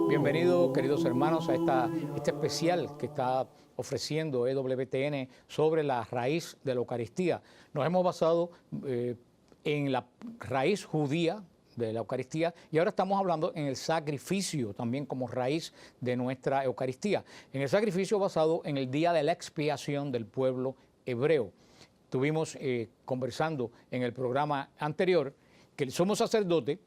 Bienvenidos, queridos hermanos, a este especial que está ofreciendo EWTN sobre la raíz de la Eucaristía. Nos hemos basado en la raíz judía de la Eucaristía y ahora estamos hablando en el sacrificio también como raíz de nuestra Eucaristía. En el sacrificio basado en el día de la expiación del pueblo hebreo. Estuvimos conversando en el programa anterior que el sumo sacerdote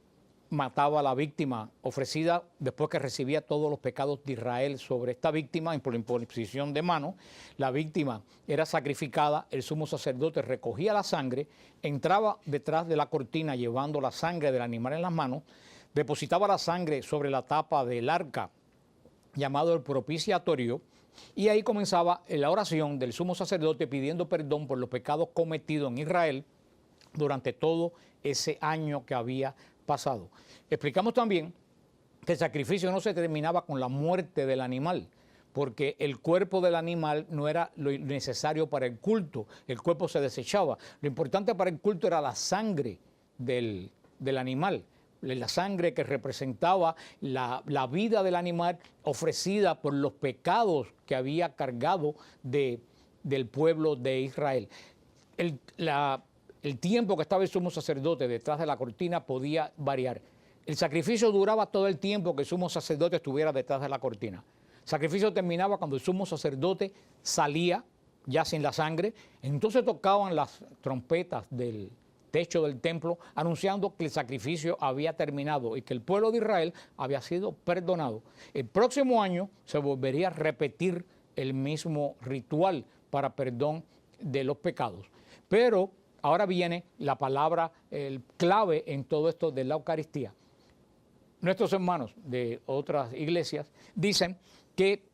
mataba a la víctima ofrecida después que recibía todos los pecados de Israel sobre esta víctima por imposición de mano. La víctima era sacrificada, el sumo sacerdote recogía la sangre, entraba detrás de la cortina llevando la sangre del animal en las manos, depositaba la sangre sobre la tapa del arca llamado el propiciatorio y ahí comenzaba la oración del sumo sacerdote pidiendo perdón por los pecados cometidos en Israel durante todo ese año que había pasado. Explicamos también que el sacrificio no se terminaba con la muerte del animal, porque el cuerpo del animal no era lo necesario para el culto, el cuerpo se desechaba. Lo importante para el culto era la sangre del animal, la sangre que representaba la vida del animal ofrecida por los pecados que había cargado del pueblo de Israel. El tiempo que estaba el sumo sacerdote detrás de la cortina podía variar. El sacrificio duraba todo el tiempo que el sumo sacerdote estuviera detrás de la cortina. El sacrificio terminaba cuando el sumo sacerdote salía, ya sin la sangre. Entonces tocaban las trompetas del techo del templo, anunciando que el sacrificio había terminado y que el pueblo de Israel había sido perdonado. El próximo año se volvería a repetir el mismo ritual para perdón de los pecados. Pero ahora viene la palabra clave en todo esto de la Eucaristía. Nuestros hermanos de otras iglesias dicen que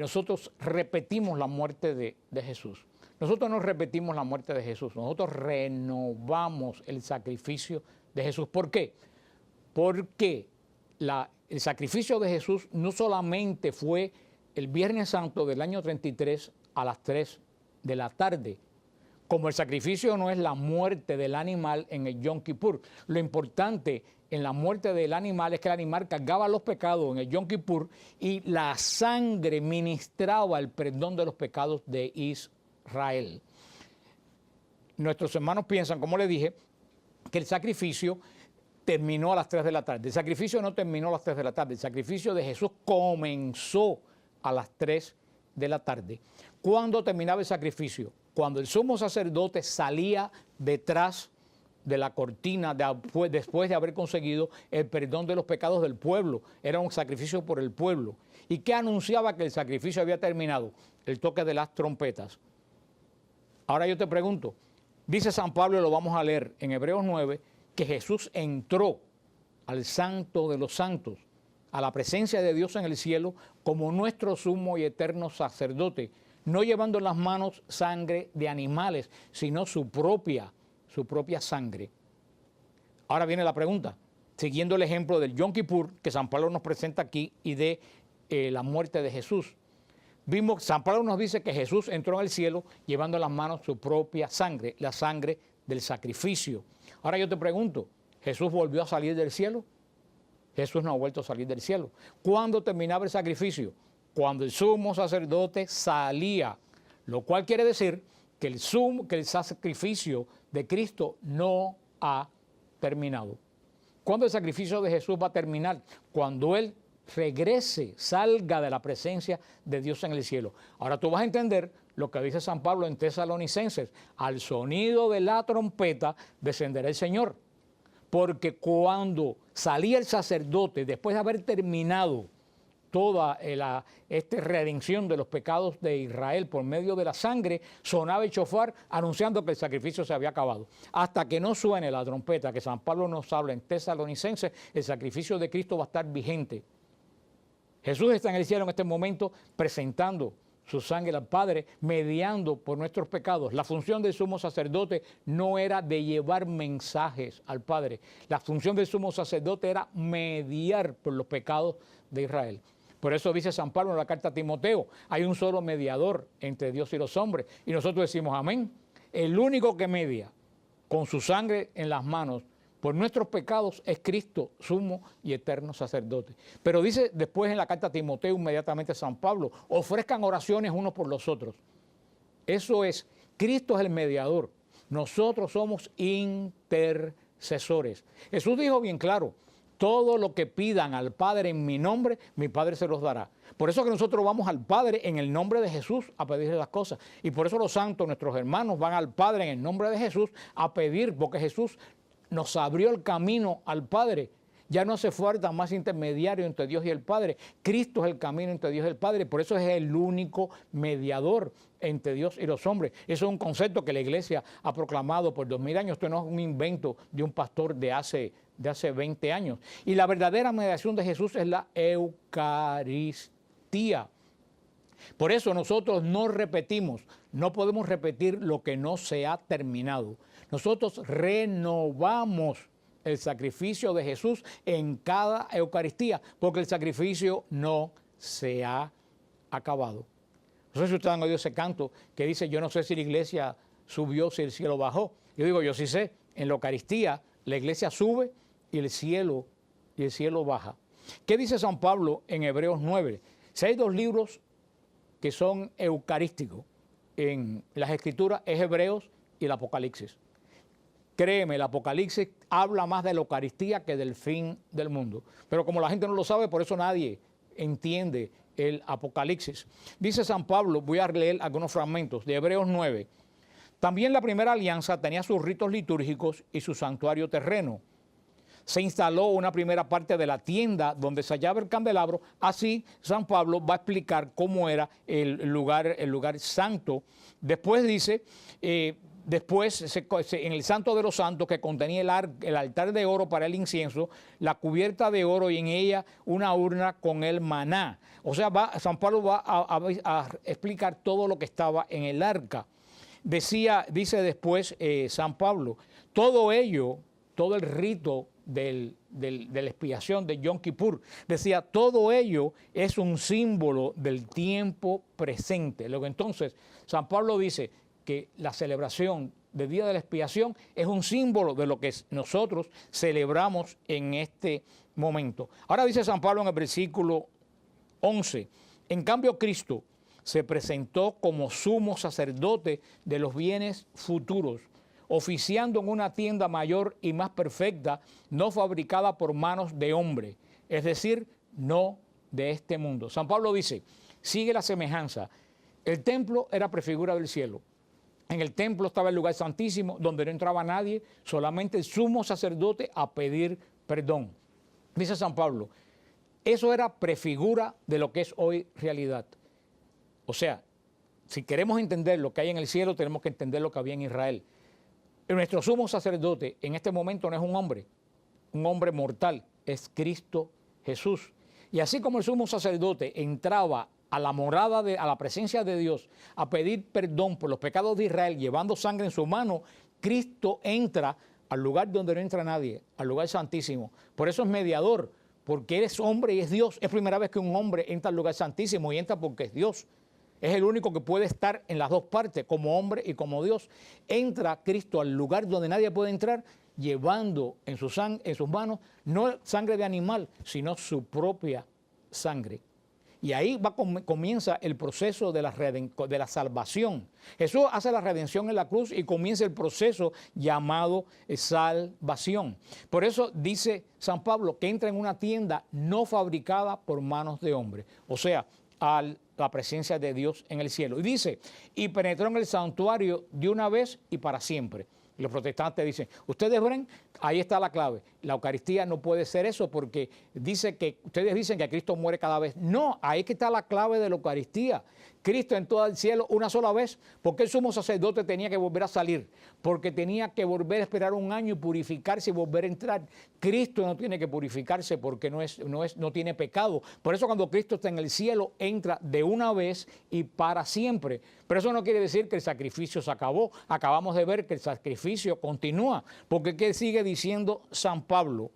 nosotros repetimos la muerte de Jesús. Nosotros no repetimos la muerte de Jesús, nosotros renovamos el sacrificio de Jesús. ¿Por qué? Porque el sacrificio de Jesús no solamente fue el Viernes Santo del año 33 a las 3 de la tarde, como el sacrificio no es la muerte del animal en el Yom Kippur. Lo importante en la muerte del animal es que el animal cargaba los pecados en el Yom Kippur y la sangre ministraba el perdón de los pecados de Israel. Nuestros hermanos piensan, como les dije, que el sacrificio terminó a las 3 de la tarde. El sacrificio no terminó a las 3 de la tarde. El sacrificio de Jesús comenzó a las 3 de la tarde. ¿Cuándo terminaba el sacrificio? Cuando el sumo sacerdote salía detrás de la cortina después de haber conseguido el perdón de los pecados del pueblo. Era un sacrificio por el pueblo. ¿Y qué anunciaba que el sacrificio había terminado? El toque de las trompetas. Ahora yo te pregunto, dice San Pablo, y lo vamos a leer en Hebreos 9, que Jesús entró al santo de los santos, a la presencia de Dios en el cielo, como nuestro sumo y eterno sacerdote, no llevando en las manos sangre de animales, sino su propia sangre. Ahora viene la pregunta, siguiendo el ejemplo del Yom Kippur que San Pablo nos presenta aquí y de la muerte de Jesús. San Pablo nos dice que Jesús entró al cielo llevando en las manos su propia sangre, la sangre del sacrificio. Ahora yo te pregunto, ¿Jesús volvió a salir del cielo? Jesús no ha vuelto a salir del cielo. ¿Cuándo terminaba el sacrificio? Cuando el sumo sacerdote salía, lo cual quiere decir que el sacrificio de Cristo no ha terminado. ¿Cuándo el sacrificio de Jesús va a terminar? Cuando Él regrese, salga de la presencia de Dios en el cielo. Ahora tú vas a entender lo que dice San Pablo en Tesalonicenses: al sonido de la trompeta descenderá el Señor. Porque cuando salía el sacerdote, después de haber terminado toda esta redención de los pecados de Israel por medio de la sangre, sonaba el shofar anunciando que el sacrificio se había acabado. Hasta que no suene la trompeta, que San Pablo nos habla en Tesalonicenses, el sacrificio de Cristo va a estar vigente. Jesús está en el cielo en este momento presentando su sangre al Padre, mediando por nuestros pecados. La función del sumo sacerdote no era de llevar mensajes al Padre. La función del sumo sacerdote era mediar por los pecados de Israel. Por eso dice San Pablo en la carta a Timoteo, hay un solo mediador entre Dios y los hombres. Y nosotros decimos amén. El único que media con su sangre en las manos por nuestros pecados es Cristo, sumo y eterno sacerdote. Pero dice después en la carta a Timoteo inmediatamente San Pablo, ofrezcan oraciones unos por los otros. Eso es, Cristo es el mediador. Nosotros somos intercesores. Jesús dijo bien claro, todo lo que pidan al Padre en mi nombre, mi Padre se los dará. Por eso que nosotros vamos al Padre en el nombre de Jesús a pedirle las cosas. Y por eso los santos, nuestros hermanos, van al Padre en el nombre de Jesús a pedir, porque Jesús nos abrió el camino al Padre. Ya no hace falta más intermediario entre Dios y el Padre. Cristo es el camino entre Dios y el Padre. Por eso es el único mediador entre Dios y los hombres. Eso es un concepto que la Iglesia ha proclamado por 2000 años. Esto no es un invento de un pastor de hace 20 años. Y la verdadera mediación de Jesús es la Eucaristía. Por eso nosotros no repetimos, no podemos repetir lo que no se ha terminado. Nosotros renovamos el sacrificio de Jesús en cada Eucaristía, porque el sacrificio no se ha acabado. No sé si ustedes han oído ese canto que dice, yo no sé si la iglesia subió, si el cielo bajó. Yo digo, yo sí sé, en la Eucaristía la iglesia sube y el cielo baja. ¿Qué dice San Pablo en Hebreos 9? Si hay dos libros que son eucarísticos en las Escrituras, es Hebreos y el Apocalipsis. Créeme, el Apocalipsis habla más de la Eucaristía que del fin del mundo. Pero como la gente no lo sabe, por eso nadie entiende el Apocalipsis. Dice San Pablo, voy a leer algunos fragmentos de Hebreos 9. También la primera alianza tenía sus ritos litúrgicos y su santuario terreno. Se instaló una primera parte de la tienda donde se hallaba el candelabro. Así, San Pablo va a explicar cómo era el lugar santo. Después dice, en el Santo de los Santos, que contenía el altar de oro para el incienso, la cubierta de oro y en ella una urna con el maná. O sea, San Pablo va a explicar todo lo que estaba en el arca. Dice después San Pablo, todo ello, todo el rito de la expiación de Yom Kippur, decía, todo ello es un símbolo del tiempo presente. Luego entonces San Pablo dice que la celebración del Día de la Expiación es un símbolo de lo que nosotros celebramos en este momento. Ahora dice San Pablo en el versículo 11, en cambio Cristo se presentó como sumo sacerdote de los bienes futuros, oficiando en una tienda mayor y más perfecta, no fabricada por manos de hombre, es decir, no de este mundo. San Pablo dice, sigue la semejanza. El templo era prefigura del cielo. En el templo estaba el lugar santísimo, donde no entraba nadie, solamente el sumo sacerdote a pedir perdón. Dice San Pablo, eso era prefigura de lo que es hoy realidad. O sea, si queremos entender lo que hay en el cielo, tenemos que entender lo que había en Israel. Nuestro sumo sacerdote en este momento no es un hombre mortal, es Cristo Jesús. Y así como el sumo sacerdote entraba a la morada, a la presencia de Dios, a pedir perdón por los pecados de Israel, llevando sangre en su mano, Cristo entra al lugar donde no entra nadie, al lugar santísimo. Por eso es mediador, porque Él es hombre y es Dios. Es primera vez que un hombre entra al lugar santísimo y entra porque es Dios. Es el único que puede estar en las dos partes, como hombre y como Dios. Entra Cristo al lugar donde nadie puede entrar, llevando en sus manos no sangre de animal, sino su propia sangre. Y ahí comienza el proceso de la salvación. Jesús hace la redención en la cruz y comienza el proceso llamado salvación. Por eso dice San Pablo que entra en una tienda no fabricada por manos de hombre. O sea, a la presencia de Dios en el cielo. Y dice, y penetró en el santuario de una vez y para siempre. Y los protestantes dicen, ustedes ven Ahí está la clave. La Eucaristía no puede ser eso porque ustedes dicen que Cristo muere cada vez. No, ahí que está la clave de la Eucaristía. Cristo entró al cielo una sola vez porque el sumo sacerdote tenía que volver a salir, porque tenía que volver a esperar un año y purificarse y volver a entrar. Cristo no tiene que purificarse porque no tiene pecado. Por eso cuando Cristo está en el cielo entra de una vez y para siempre. Pero eso no quiere decir que el sacrificio se acabó. Acabamos de ver que el sacrificio continúa, porque ¿qué sigue diciendo San Pablo?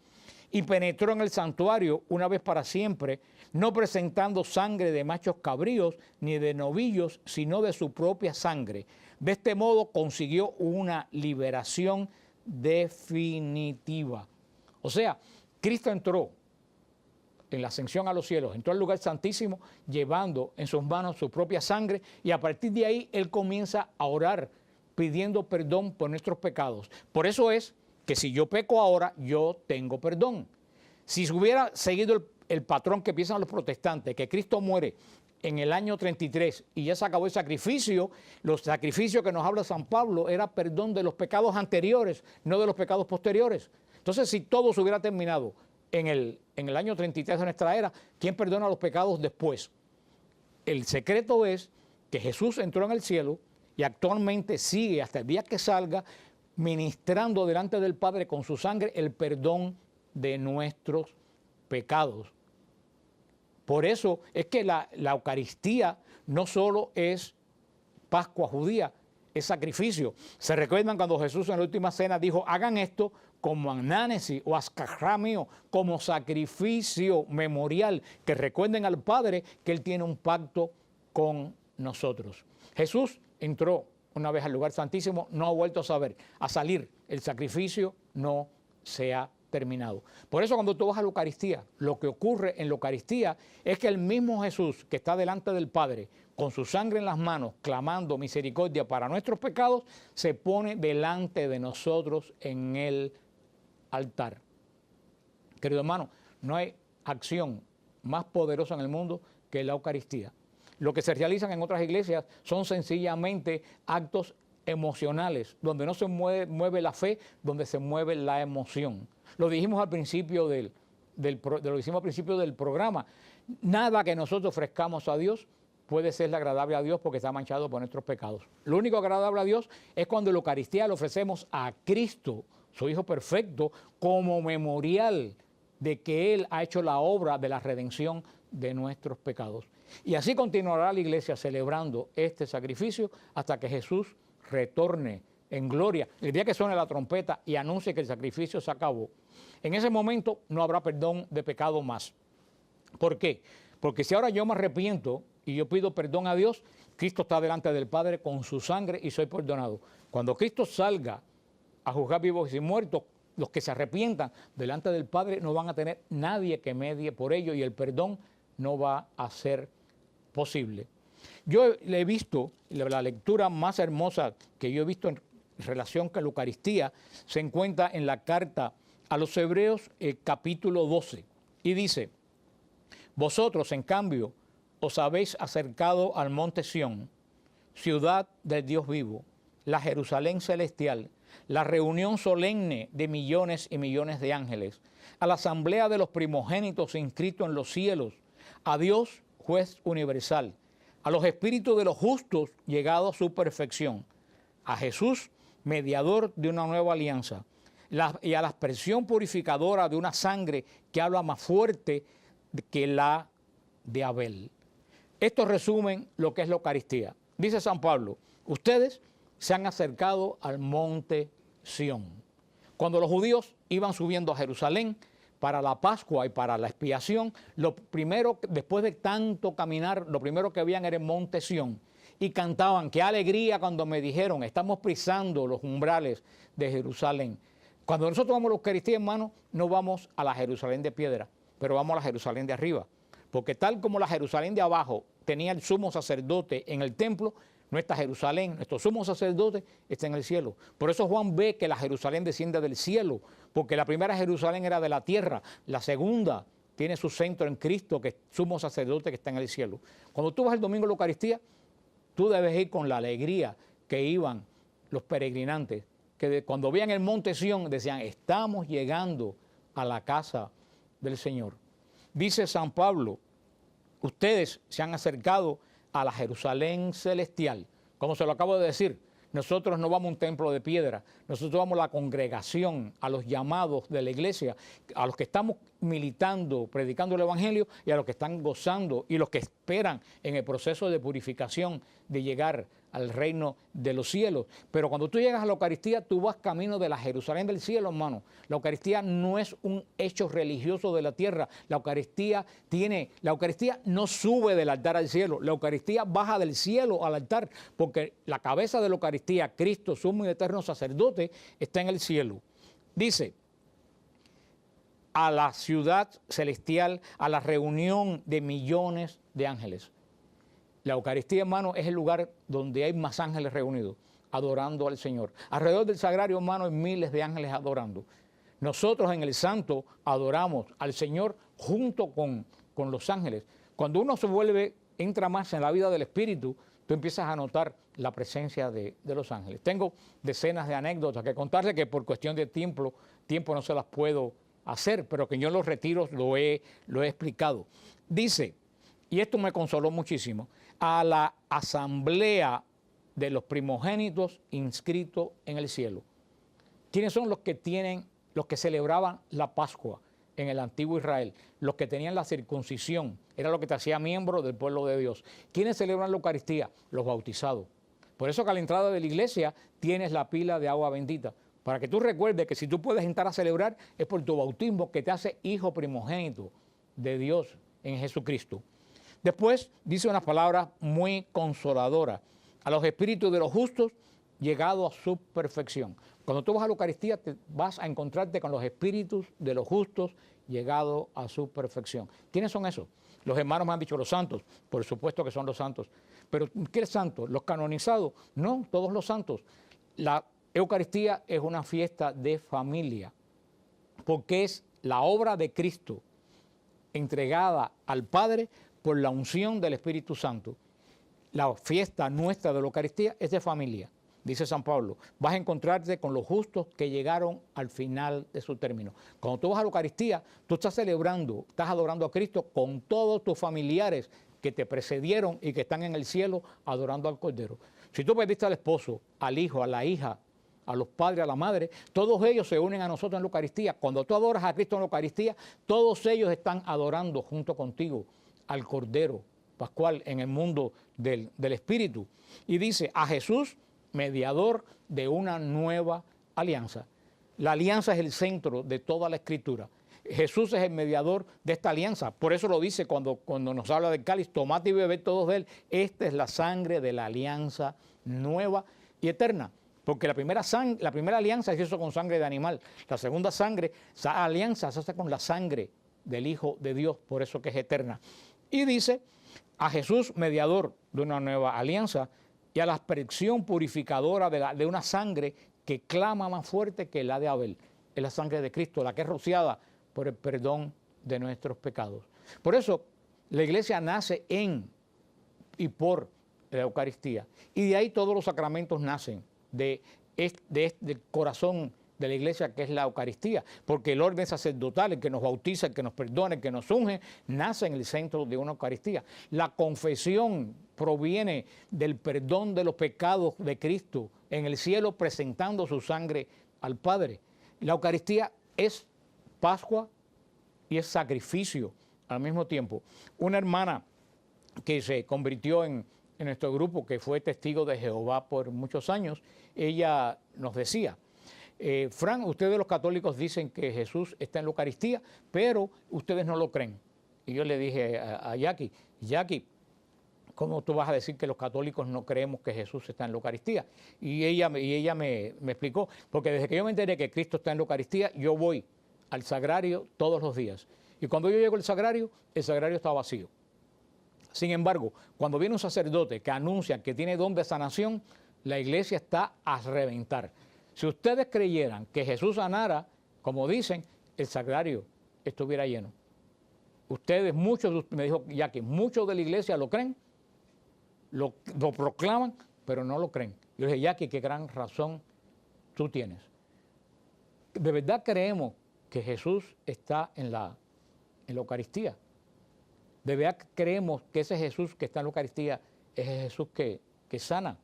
Y penetró en el santuario una vez para siempre, no presentando sangre de machos cabríos ni de novillos, sino de su propia sangre. De este modo consiguió una liberación definitiva. O sea, Cristo entró en la ascensión a los cielos, entró al lugar santísimo llevando en sus manos su propia sangre y a partir de ahí Él comienza a orar pidiendo perdón por nuestros pecados. Por eso es que si yo peco ahora, yo tengo perdón. Si se hubiera seguido el patrón que piensan los protestantes, que Cristo muere en el año 33 y ya se acabó el sacrificio, los sacrificios que nos habla San Pablo era perdón de los pecados anteriores, no de los pecados posteriores. Entonces, si todo se hubiera terminado en el año 33 de nuestra era, ¿quién perdona los pecados después? El secreto es que Jesús entró en el cielo y actualmente sigue hasta el día que salga ministrando delante del Padre con su sangre el perdón de nuestros pecados. Por eso es que la Eucaristía no solo es Pascua judía, es sacrificio. ¿Se recuerdan cuando Jesús en la última cena dijo, hagan esto como anánesi o ascajramio, como sacrificio memorial, que recuerden al Padre que Él tiene un pacto con nosotros? Jesús entró una vez al lugar santísimo, no ha vuelto a salir. El sacrificio no se ha terminado. Por eso cuando tú vas a la Eucaristía, lo que ocurre en la Eucaristía es que el mismo Jesús que está delante del Padre, con su sangre en las manos, clamando misericordia para nuestros pecados, se pone delante de nosotros en el altar. Querido hermano, no hay acción más poderosa en el mundo que la Eucaristía. Lo que se realizan en otras iglesias son sencillamente actos emocionales, donde no se mueve la fe, donde se mueve la emoción. Lo dijimos al principio lo hicimos al principio del programa. Nada que nosotros ofrezcamos a Dios puede ser agradable a Dios porque está manchado por nuestros pecados. Lo único agradable a Dios es cuando en la Eucaristía le ofrecemos a Cristo, su Hijo perfecto, como memorial de que Él ha hecho la obra de la redención de nuestros pecados. Y así continuará la iglesia celebrando este sacrificio hasta que Jesús retorne en gloria. El día que suene la trompeta y anuncie que el sacrificio se acabó, en ese momento no habrá perdón de pecado más. ¿Por qué? Porque si ahora yo me arrepiento y yo pido perdón a Dios, Cristo está delante del Padre con su sangre y soy perdonado. Cuando Cristo salga a juzgar vivos y muertos, los que se arrepientan delante del Padre no van a tener nadie que medie por ello y el perdón no va a ser posible. Yo le he visto, la lectura más hermosa que yo he visto en relación con la Eucaristía se encuentra en la carta a los Hebreos, capítulo 12, y dice: vosotros, en cambio, os habéis acercado al monte Sión, ciudad del Dios vivo, la Jerusalén celestial, la reunión solemne de millones y millones de ángeles, a la asamblea de los primogénitos inscritos en los cielos, a Dios, juez universal, a los espíritus de los justos llegados a su perfección, a Jesús, mediador de una nueva alianza, y a la expresión purificadora de una sangre que habla más fuerte que la de Abel. Esto resumen lo que es la Eucaristía. Dice San Pablo, ustedes se han acercado al monte Sión. Cuando los judíos iban subiendo a Jerusalén para la Pascua y para la expiación, lo primero, después de tanto caminar, lo primero que veían era el monte Sión y cantaban, qué alegría cuando me dijeron, estamos pisando los umbrales de Jerusalén. Cuando nosotros vamos a la Eucaristía, hermano, no vamos a la Jerusalén de piedra, pero vamos a la Jerusalén de arriba. Porque tal como la Jerusalén de abajo tenía el sumo sacerdote en el templo, nuestra Jerusalén, nuestro sumo sacerdote está en el cielo. Por eso Juan ve que la Jerusalén desciende del cielo, porque la primera Jerusalén era de la tierra, la segunda tiene su centro en Cristo, que es sumo sacerdote que está en el cielo. Cuando tú vas el domingo a la Eucaristía, tú debes ir con la alegría que iban los peregrinantes, que cuando veían el monte Sión decían, estamos llegando a la casa del Señor. Dice San Pablo, ustedes se han acercado a la Jerusalén celestial. Como se lo acabo de decir, nosotros no vamos a un templo de piedra, nosotros vamos a la congregación, a los llamados de la iglesia, a los que estamos militando, predicando el Evangelio y a los que están gozando y los que esperan en el proceso de purificación de llegar al reino de los cielos. Pero cuando tú llegas a la Eucaristía, tú vas camino de la Jerusalén del cielo, hermano. La Eucaristía no es un hecho religioso de la tierra. La Eucaristía no sube del altar al cielo. La Eucaristía baja del cielo al altar, porque la cabeza de la Eucaristía, Cristo, sumo y eterno sacerdote, está en el cielo. Dice, a la ciudad celestial, a la reunión de millones de ángeles. La Eucaristía, hermano, es el lugar donde hay más ángeles reunidos, adorando al Señor. Alrededor del sagrario, hermano, hay miles de ángeles adorando. Nosotros en el Santo adoramos al Señor junto con los ángeles. Cuando uno entra más en la vida del Espíritu, tú empiezas a notar la presencia de los ángeles. Tengo decenas de anécdotas que contarle que por cuestión de tiempo no se las puedo hacer, pero que yo en los retiros lo he explicado. Dice, y esto me consoló muchísimo, a la asamblea de los primogénitos inscritos en el cielo. ¿Quiénes son los que celebraban la Pascua en el antiguo Israel? Los que tenían la circuncisión, era lo que te hacía miembro del pueblo de Dios. ¿Quiénes celebran la Eucaristía? Los bautizados. Por eso que a la entrada de la iglesia tienes la pila de agua bendita, para que tú recuerdes que si tú puedes entrar a celebrar es por tu bautismo que te hace hijo primogénito de Dios en Jesucristo. Después dice unas palabras muy consoladoras. A los espíritus de los justos llegados a su perfección. Cuando tú vas a la Eucaristía vas a encontrarte con los espíritus de los justos llegados a su perfección. ¿Quiénes son esos? Los hermanos me han dicho los santos. Por supuesto que son los santos. Pero ¿qué santos? ¿Los canonizados? No, todos los santos. La Eucaristía es una fiesta de familia, porque es la obra de Cristo entregada al Padre por la unción del Espíritu Santo. La fiesta nuestra de la Eucaristía es de familia, dice San Pablo. Vas a encontrarte con los justos que llegaron al final de su término. Cuando tú vas a la Eucaristía, tú estás celebrando, estás adorando a Cristo con todos tus familiares que te precedieron y que están en el cielo adorando al Cordero. Si tú perdiste al esposo, al hijo, a la hija, a los padres, a la madre, todos ellos se unen a nosotros en la Eucaristía. Cuando tú adoras a Cristo en la Eucaristía, todos ellos están adorando junto contigo al Cordero Pascual en el mundo del Espíritu. Y dice, a Jesús, mediador de una nueva alianza. La alianza es el centro de toda la Escritura. Jesús es el mediador de esta alianza. Por eso lo dice cuando nos habla del cáliz, tomad y bebed todos de él. Esta es la sangre de la alianza nueva y eterna. Porque la primera alianza se hizo con sangre de animal. La segunda alianza se hace con la sangre del Hijo de Dios, por eso que es eterna. Y dice, a Jesús, mediador de una nueva alianza, y a la aspersión purificadora de una sangre que clama más fuerte que la de Abel. Es la sangre de Cristo, la que es rociada por el perdón de nuestros pecados. Por eso, la iglesia nace en y por la Eucaristía. Y de ahí todos los sacramentos nacen, del corazón de la iglesia, que es la Eucaristía, porque el orden sacerdotal, el que nos bautiza, el que nos perdona, el que nos unge, nace en el centro de una Eucaristía. La confesión proviene del perdón de los pecados de Cristo en el cielo, presentando su sangre al Padre. La Eucaristía es Pascua y es sacrificio al mismo tiempo. Una hermana que se convirtió en nuestro grupo, que fue testigo de Jehová por muchos años, ella nos decía, Fran, ustedes los católicos dicen que Jesús está en la Eucaristía, pero ustedes no lo creen. Y yo le dije a Jackie, ¿cómo tú vas a decir que los católicos no creemos que Jesús está en la Eucaristía? Y ella me explicó, porque desde que yo me enteré que Cristo está en la Eucaristía, yo voy al sagrario todos los días. Y cuando yo llego al sagrario, el sagrario está vacío. Sin embargo, cuando viene un sacerdote que anuncia que tiene don de sanación, la iglesia está a reventar. Si ustedes creyeran que Jesús sanara, como dicen, el sagrario estuviera lleno. Ustedes, me dijo Jackie, muchos de la iglesia lo creen, lo proclaman, pero no lo creen. Yo le dije, Jackie, qué gran razón tú tienes. ¿De verdad creemos que Jesús está en la Eucaristía? ¿De verdad creemos que ese Jesús que está en la Eucaristía es el Jesús que sana?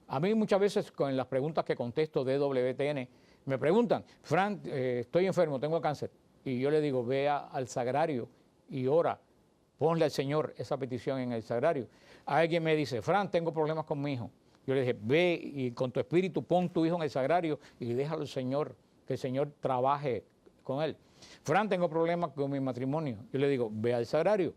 A mí muchas veces con las preguntas que contesto de WTN me preguntan, Fran, estoy enfermo, tengo cáncer. Y yo le digo, vea al sagrario y ora, ponle al Señor esa petición en el sagrario. Alguien me dice, Fran, tengo problemas con mi hijo. Yo le dije, ve y con tu espíritu pon tu hijo en el sagrario y déjalo al Señor, que el Señor trabaje con él. Fran, tengo problemas con mi matrimonio. Yo le digo, ve al sagrario.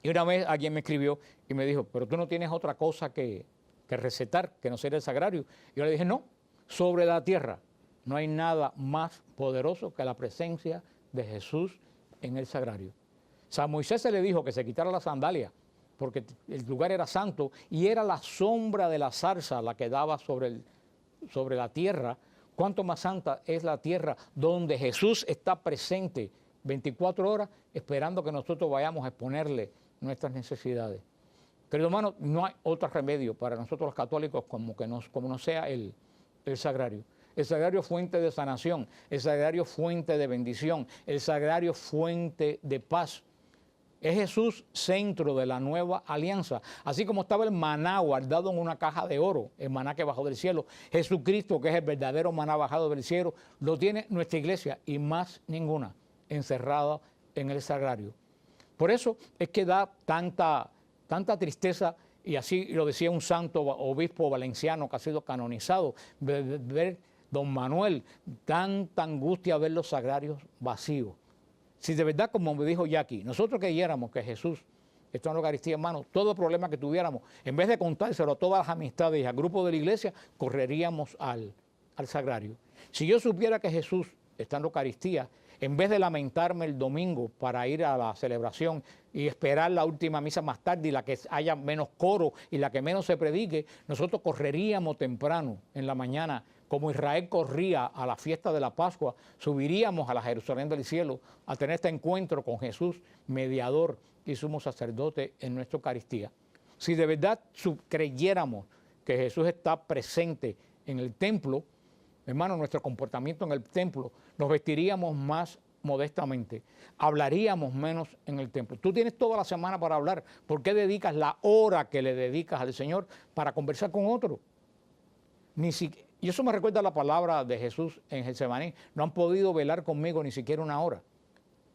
Y una vez alguien me escribió y me dijo, pero tú no tienes otra cosa que recetar que no sea el sagrario. Yo le dije, no, sobre la tierra no hay nada más poderoso que la presencia de Jesús en el sagrario. San Moisés se le dijo que se quitara la sandalia porque el lugar era santo y era la sombra de la zarza la que daba sobre la tierra. Cuánto más santa es la tierra donde Jesús está presente 24 horas esperando que nosotros vayamos a exponerle nuestras necesidades. Querido hermano, no hay otro remedio para nosotros los católicos como no sea el sagrario. El sagrario fuente de sanación, el sagrario fuente de bendición, el sagrario fuente de paz. Es Jesús centro de la nueva alianza. Así como estaba el maná guardado en una caja de oro, el maná que bajó del cielo, Jesucristo, que es el verdadero maná bajado del cielo, lo tiene nuestra iglesia y más ninguna, encerrada en el sagrario. Por eso es que da tanta tristeza, y así lo decía un santo obispo valenciano que ha sido canonizado, ver don Manuel, tanta angustia ver los sagrarios vacíos. Si de verdad, como me dijo Jackie, nosotros creyéramos que Jesús está en la Eucaristía, hermano, todo problema que tuviéramos, en vez de contárselo a todas las amistades y al grupo de la iglesia, correríamos al sagrario. Si yo supiera que Jesús está en la Eucaristía, en vez de lamentarme el domingo para ir a la celebración y esperar la última misa más tarde y la que haya menos coro y la que menos se predique, nosotros correríamos temprano en la mañana, como Israel corría a la fiesta de la Pascua, subiríamos a la Jerusalén del cielo a tener este encuentro con Jesús, mediador y sumo sacerdote en nuestra Eucaristía. Si de verdad creyéramos que Jesús está presente en el templo, hermano, nuestro comportamiento en el templo, nos vestiríamos más modestamente, hablaríamos menos en el templo. Tú tienes toda la semana para hablar. ¿Por qué dedicas la hora que le dedicas al Señor para conversar con otro? Y eso me recuerda la palabra de Jesús en Getsemaní. No han podido velar conmigo ni siquiera una hora.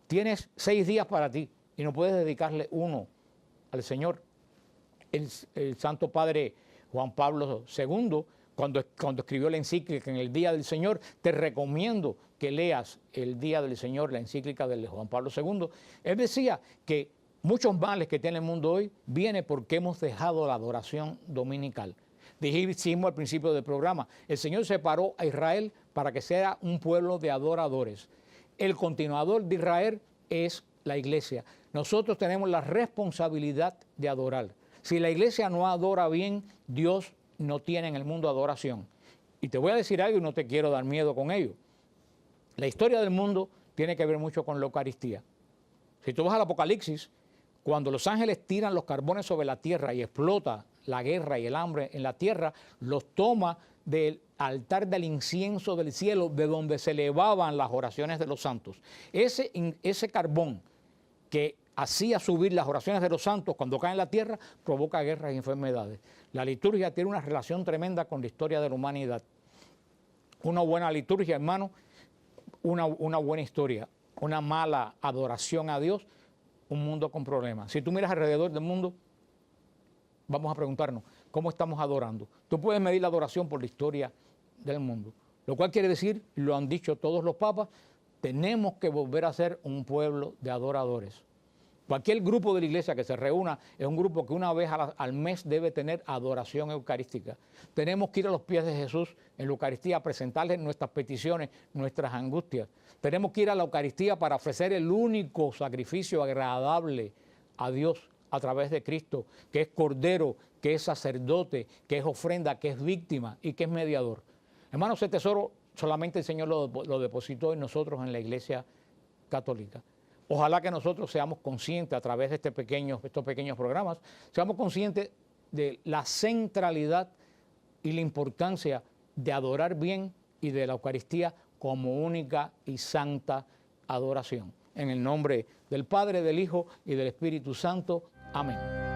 Tienes 6 días para ti y no puedes dedicarle uno al Señor. El Santo Padre Juan Pablo II, cuando escribió la encíclica en el Día del Señor, te recomiendo que leas el Día del Señor, la encíclica de Juan Pablo II. Él decía que muchos males que tiene el mundo hoy vienen porque hemos dejado la adoración dominical. Dijimos al principio del programa, el Señor separó a Israel para que sea un pueblo de adoradores. El continuador de Israel es la iglesia. Nosotros tenemos la responsabilidad de adorar. Si la iglesia no adora bien, Dios no tiene en el mundo adoración. Y te voy a decir algo y no te quiero dar miedo con ello. La historia del mundo tiene que ver mucho con la Eucaristía. Si tú vas al Apocalipsis, cuando los ángeles tiran los carbones sobre la tierra y explota la guerra y el hambre en la tierra, los toma del altar del incienso del cielo, de donde se elevaban las oraciones de los santos. Ese carbón que hacía subir las oraciones de los santos cuando caen en la tierra, provoca guerras y enfermedades. La liturgia tiene una relación tremenda con la historia de la humanidad. Una buena liturgia, hermano, una buena historia. Una mala adoración a Dios, un mundo con problemas. Si tú miras alrededor del mundo, vamos a preguntarnos, ¿cómo estamos adorando? Tú puedes medir la adoración por la historia del mundo. Lo cual quiere decir, lo han dicho todos los papas, tenemos que volver a ser un pueblo de adoradores. Cualquier grupo de la iglesia que se reúna es un grupo que una vez al mes debe tener adoración eucarística. Tenemos que ir a los pies de Jesús en la Eucaristía a presentarle nuestras peticiones, nuestras angustias. Tenemos que ir a la Eucaristía para ofrecer el único sacrificio agradable a Dios a través de Cristo, que es Cordero, que es sacerdote, que es ofrenda, que es víctima y que es mediador. Hermanos, ese tesoro solamente el Señor lo depositó en nosotros en la Iglesia Católica. Ojalá que nosotros seamos conscientes a través de estos pequeños programas, seamos conscientes de la centralidad y la importancia de adorar bien y de la Eucaristía como única y santa adoración. En el nombre del Padre, del Hijo y del Espíritu Santo. Amén.